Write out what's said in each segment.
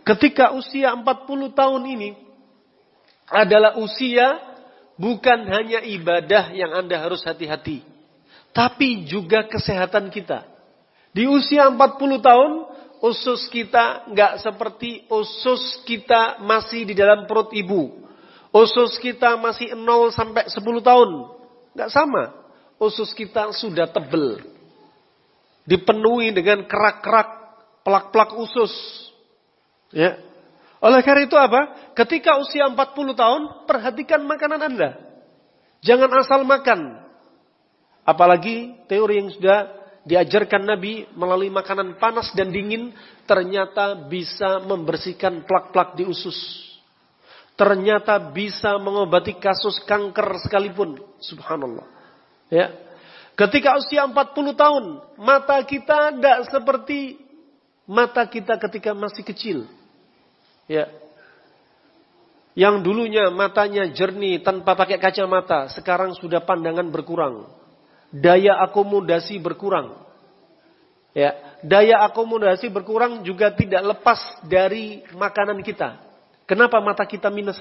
Ketika usia 40 tahun ini adalah usia bukan hanya ibadah yang Anda harus hati-hati, tapi juga kesehatan kita. Di usia 40 tahun, usus kita nggak seperti usus kita masih di dalam perut ibu. Usus kita masih 0 sampai 10 tahun. Nggak sama. Usus kita sudah tebel. Dipenuhi dengan kerak-kerak, plak-plak usus. Ya. Oleh karena itu apa? Ketika usia 40 tahun, perhatikan makanan Anda. Jangan asal makan. Apalagi teori yang sudah diajarkan Nabi melalui makanan panas dan dingin, ternyata bisa membersihkan plak-plak di usus. Ternyata bisa mengobati kasus kanker sekalipun. Subhanallah. Ya. Ketika usia 40 tahun, mata kita tidak seperti mata kita ketika masih kecil. Ya. Yang dulunya matanya jernih tanpa pakai kacamata, sekarang sudah pandangan berkurang. Daya akomodasi berkurang. Ya, daya akomodasi berkurang juga tidak lepas dari makanan kita. Kenapa mata kita minus?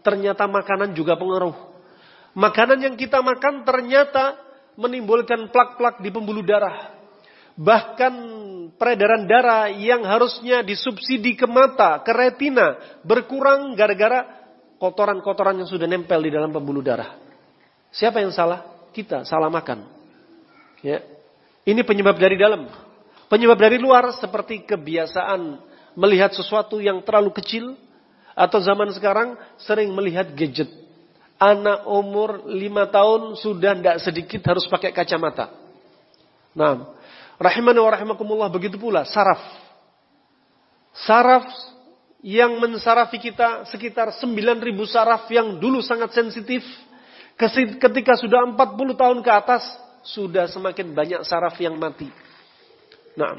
Ternyata makanan juga pengaruh. Makanan yang kita makan ternyata menimbulkan plak-plak di pembuluh darah. Bahkan peredaran darah yang harusnya disubsidi ke mata, ke retina, berkurang gara-gara kotoran-kotoran yang sudah nempel di dalam pembuluh darah. Siapa yang salah? Kita salah makan. Ya. Ini penyebab dari dalam. Penyebab dari luar seperti kebiasaan melihat sesuatu yang terlalu kecil, atau zaman sekarang sering melihat gadget. Anak umur 5 tahun sudah tidak sedikit harus pakai kacamata. Nah, rahimani wa rahimakumullah, begitu pula saraf. Saraf yang mensarafi kita sekitar 9.000 saraf yang dulu sangat sensitif. Ketika sudah 40 tahun ke atas, sudah semakin banyak saraf yang mati. Nah,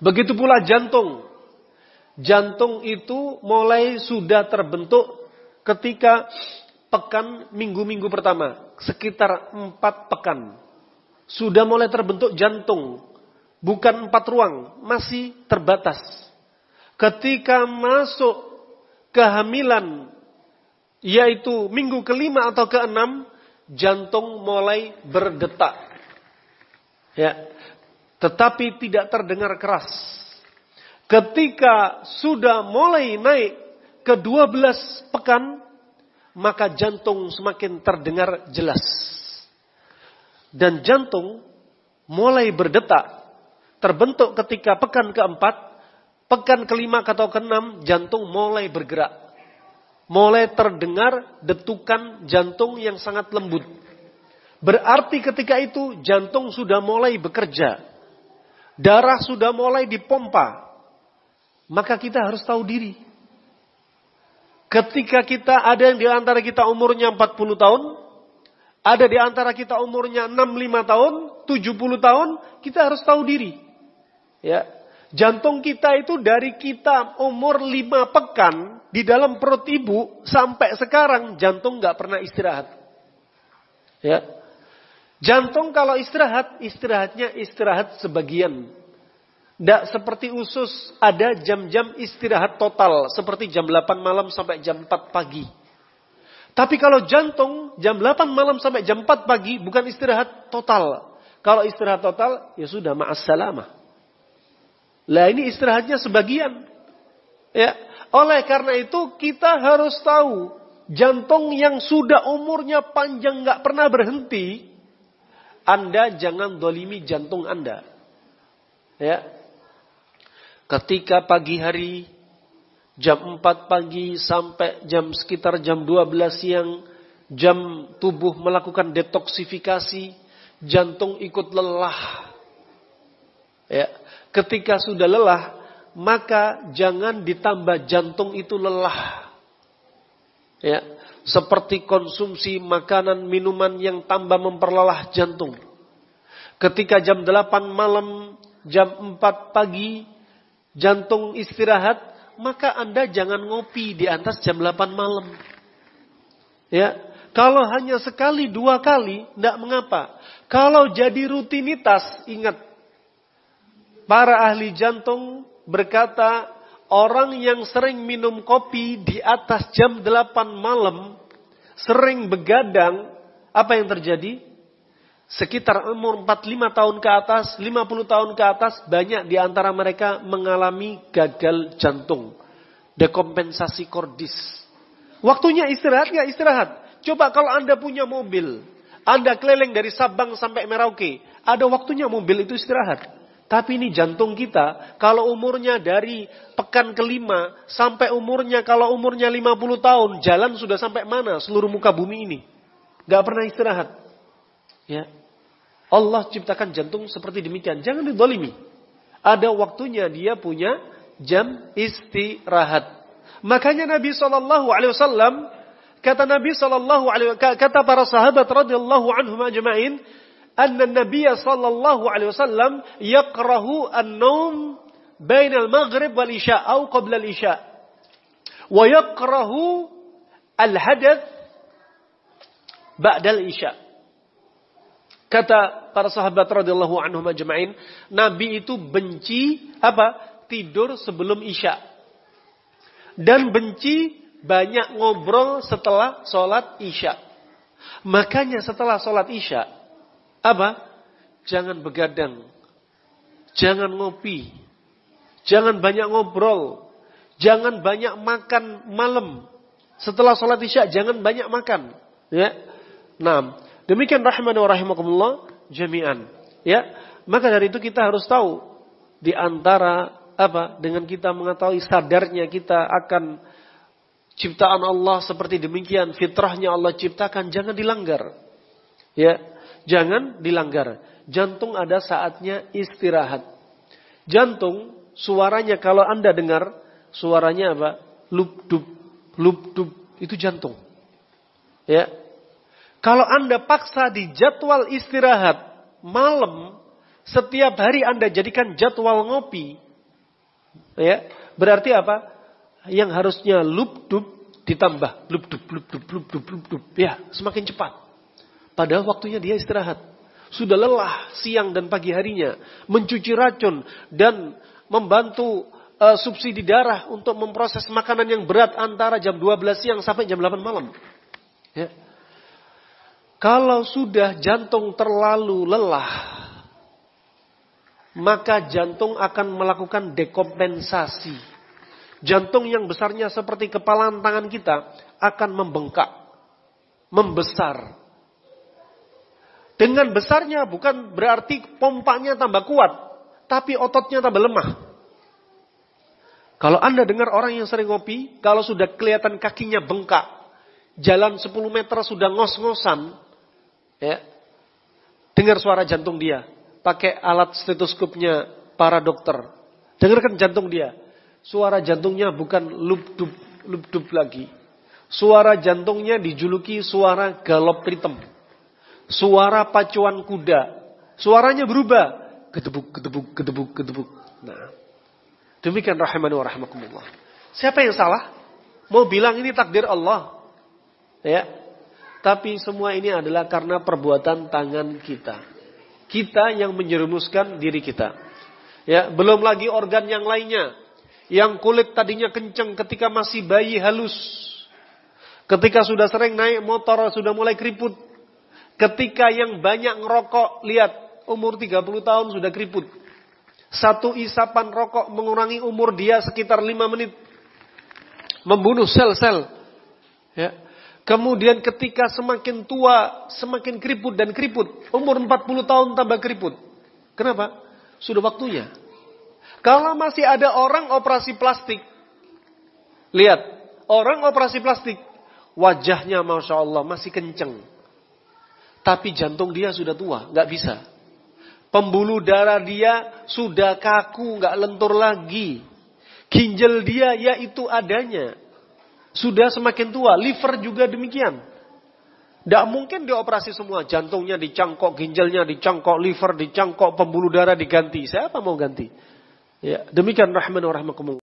begitu pula jantung. Jantung itu mulai sudah terbentuk ketika pekan minggu-minggu pertama. Sekitar 4 pekan. Sudah mulai terbentuk jantung. Bukan 4 ruang. Masih terbatas. Ketika masuk kehamilan, yaitu minggu ke-5 atau ke-6, jantung mulai berdetak. Ya. Tetapi tidak terdengar keras. Ketika sudah mulai naik ke 12 pekan, maka jantung semakin terdengar jelas. Dan jantung mulai berdetak, terbentuk ketika pekan ke-4, pekan ke-5 atau ke-6, jantung mulai bergerak. Mulai terdengar detukan jantung yang sangat lembut. Berarti ketika itu jantung sudah mulai bekerja. Darah sudah mulai dipompa. Maka kita harus tahu diri. Ketika kita ada yang di antara kita umurnya 40 tahun, ada di antara kita umurnya 65 tahun, 70 tahun, kita harus tahu diri. Ya. Jantung kita itu dari kita umur 5 pekan di dalam perut ibu sampai sekarang jantung nggak pernah istirahat. Ya. Jantung kalau istirahatnya istirahat sebagian. Tidak seperti usus, ada jam-jam istirahat total. Seperti jam 8 malam sampai jam 4 pagi. Tapi kalau jantung, jam 8 malam sampai jam 4 pagi, bukan istirahat total. Kalau istirahat total, ya sudah, ma'assalamah. Lah ini istirahatnya sebagian. Ya. Oleh karena itu, kita harus tahu, jantung yang sudah umurnya panjang, gak pernah berhenti, Anda jangan dolimi jantung Anda. Ya. Ketika pagi hari, jam 4 pagi sampai sekitar jam 12 siang, jam tubuh melakukan detoksifikasi, jantung ikut lelah. Ya. Ketika sudah lelah, maka jangan ditambah jantung itu lelah. Ya. Seperti konsumsi makanan, minuman yang tambah memperlelah jantung. Ketika jam 8 malam, jam 4 pagi, jantung istirahat, maka Anda jangan ngopi di atas jam 8 malam. Ya, kalau hanya sekali 2 kali, tidak mengapa. Kalau jadi rutinitas, ingat, para ahli jantung berkata, orang yang sering minum kopi di atas jam 8 malam, sering begadang, apa yang terjadi? Sekitar umur 45 tahun ke atas, 50 tahun ke atas, banyak di antara mereka mengalami gagal jantung. Dekompensasi kordis. Waktunya istirahat nggak istirahat? Coba kalau Anda punya mobil, Anda keliling dari Sabang sampai Merauke, ada waktunya mobil itu istirahat. Tapi ini jantung kita, kalau umurnya dari pekan kelima sampai umurnya, kalau umurnya 50 tahun, jalan sudah sampai mana seluruh muka bumi ini. Gak pernah istirahat. Ya. Allah ciptakan jantung seperti demikian. Jangan didolimi. Ada waktunya dia punya jam istirahat. Makanya Nabi SAW, kata Nabi SAW, kata para sahabat radhiyallahu anhum ajma'in, anna Nabi sallallahu alaihi wasallam yakrahu an-naum baina al-maghrib wal isya atau qabla al-isya wa yakrahu al-hadath ba'da al-isya. Kata para sahabat radhiyallahu anhum ajma'in, Nabi itu benci tidur sebelum isya dan benci banyak ngobrol setelah sholat isya. Makanya setelah sholat isya jangan begadang, jangan ngopi, jangan banyak ngobrol, jangan banyak makan malam. Setelah sholat isya jangan banyak makan. Ya, nah demikian rahimani wa rahimakumullah jami'an. Ya, maka dari itu kita harus tahu di antara dengan kita mengetahui sadarnya kita akan ciptaan Allah seperti demikian, fitrahnya Allah ciptakan, jangan dilanggar. Ya. Jangan dilanggar. Jantung ada saatnya istirahat. Jantung suaranya kalau Anda dengar suaranya lub-dub, lub-dub, itu jantung. Ya. Kalau Anda paksa di jadwal istirahat malam, setiap hari Anda jadikan jadwal ngopi, ya, berarti yang harusnya lub-dub ditambah lub-dub, lub-dub, lub-dub, lub-dub, ya, semakin cepat. Padahal waktunya dia istirahat. Sudah lelah siang dan pagi harinya. Mencuci racun dan membantu subsidi darah untuk memproses makanan yang berat antara jam 12 siang sampai jam 8 malam. Ya. Kalau sudah jantung terlalu lelah, maka jantung akan melakukan dekompensasi. Jantung yang besarnya seperti kepalan tangan kita akan membengkak, membesar. Dengan besarnya bukan berarti pompanya tambah kuat, tapi ototnya tambah lemah. Kalau Anda dengar orang yang sering ngopi, kalau sudah kelihatan kakinya bengkak, jalan 10 meter sudah ngos-ngosan, ya, dengar suara jantung dia, pakai alat stetoskopnya para dokter, dengarkan jantung dia. Suara jantungnya bukan lub-dub, lub-dub lagi. Suara jantungnya dijuluki suara galop ritem. Suara pacuan kuda. Suaranya berubah. Gedebuk, gedebuk, gedebuk, gedebuk. Nah, demikian rahimani wa rahimakumullah. Siapa yang salah? Mau bilang ini takdir Allah. Ya. Tapi semua ini adalah karena perbuatan tangan kita. Kita yang menjerumuskan diri kita. Ya, belum lagi organ yang lainnya. Yang kulit tadinya kenceng ketika masih bayi halus. Ketika sudah sering naik motor sudah mulai keriput. Ketika yang banyak ngerokok, lihat umur 30 tahun sudah keriput. Satu isapan rokok mengurangi umur dia sekitar 5 menit. Membunuh sel-sel. Ya. Kemudian ketika semakin tua, semakin keriput dan keriput. Umur 40 tahun tambah keriput. Kenapa? Sudah waktunya. Kalau masih ada orang operasi plastik. Lihat, orang operasi plastik. Wajahnya Masya Allah masih kenceng. Tapi jantung dia sudah tua, nggak bisa. Pembuluh darah dia sudah kaku, nggak lentur lagi. Ginjal dia ya itu adanya. Sudah semakin tua, liver juga demikian. Nggak mungkin dioperasi semua. Jantungnya dicangkok, ginjalnya dicangkok, liver dicangkok, pembuluh darah diganti. Siapa mau ganti? Ya, demikian rahman wa rahmakumullah.